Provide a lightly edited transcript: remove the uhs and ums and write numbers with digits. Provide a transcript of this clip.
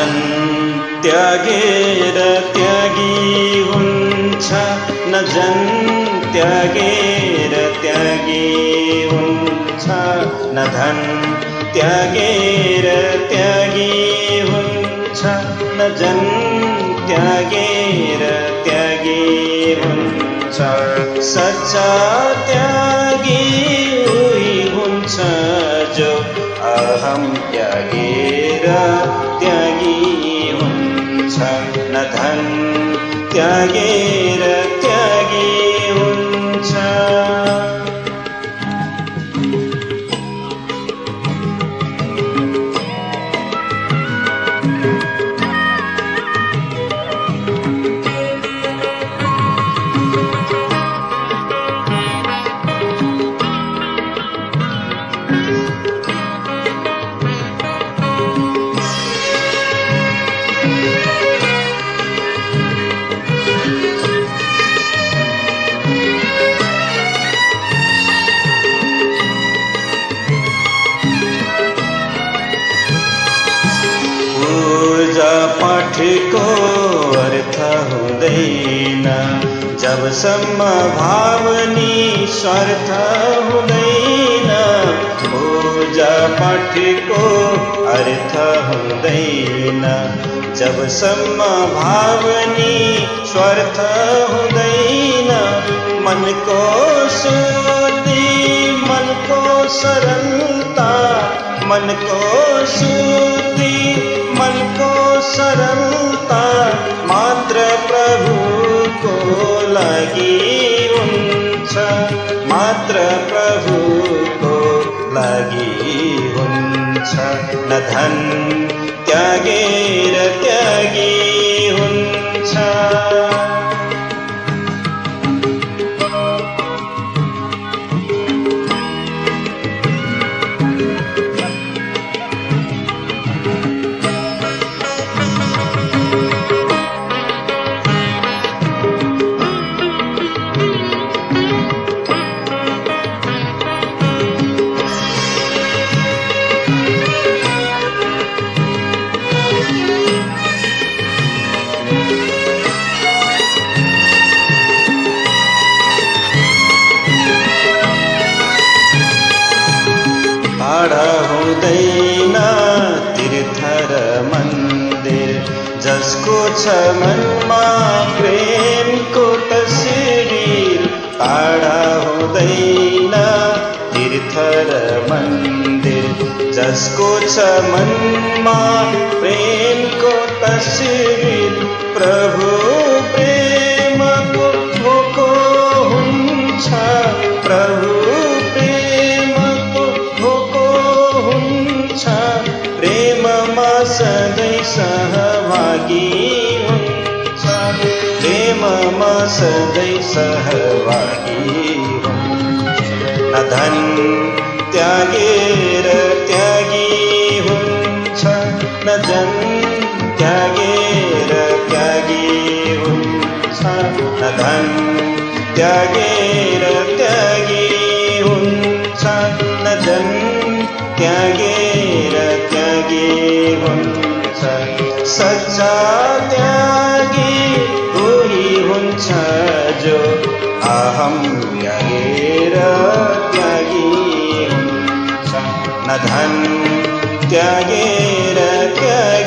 धन त्यागेर त्यागी हुन्छ, न जन त्यागेर त्यागी हुन्छ, न धन त्यागेर त्यागी हुन्छ, न जन त्यागेर त्यागी हुन्छ। सच्चा त्यागी उही हुन्छ जो अहम त्यागेर त्यागी हुन्छ, न धन त्यागेर त्यागी हुन्छ। पूजा पाठको अर्थ हुँदैन जबसम्म भावनी स्वार्थ हुँदैन। पूजा पाठको अर्थ हुँदैन जबसम्म भावनी स्वार्थ हुँदैन। मनको शुद्धि, मनको सरलता, मनको शुद्धि, मनको सरलता मात्र प्रभुको लागि हुन्छ, मात्र प्रभुको लागि हुन्छ। न धन त्यागेर त्यागी हुन्छ। टाढा हुँदैन तीर्थ र मन्दिर, जसको छ मनमा प्रेमको तस्बिर। टाढा हुँदैन तीर्थ र मन्दिर, जसको छ मनमा प्रेमको तस्बिर। प्रभु प्रेमको भोको हुन्छ, प्रभु प्रेमको भोको हुन्छ। प्रेममा सधैँ सहभागी हुन्छ, प्रेममा सधैँ सहभागी हुन्छ। न धन त्यागेर त्यागी हुन्छ, न जन त्यागेर त्यागी हुन्छ, न धन त्यागेर त्यागी हुन्छ, न जन त्यागेर त्यागी हुन्छ। सच्चा त्यागी उही हुन्छ जो अहम त्यागेर त्यागी हुन्छ, न धन त्यागेर त्यागी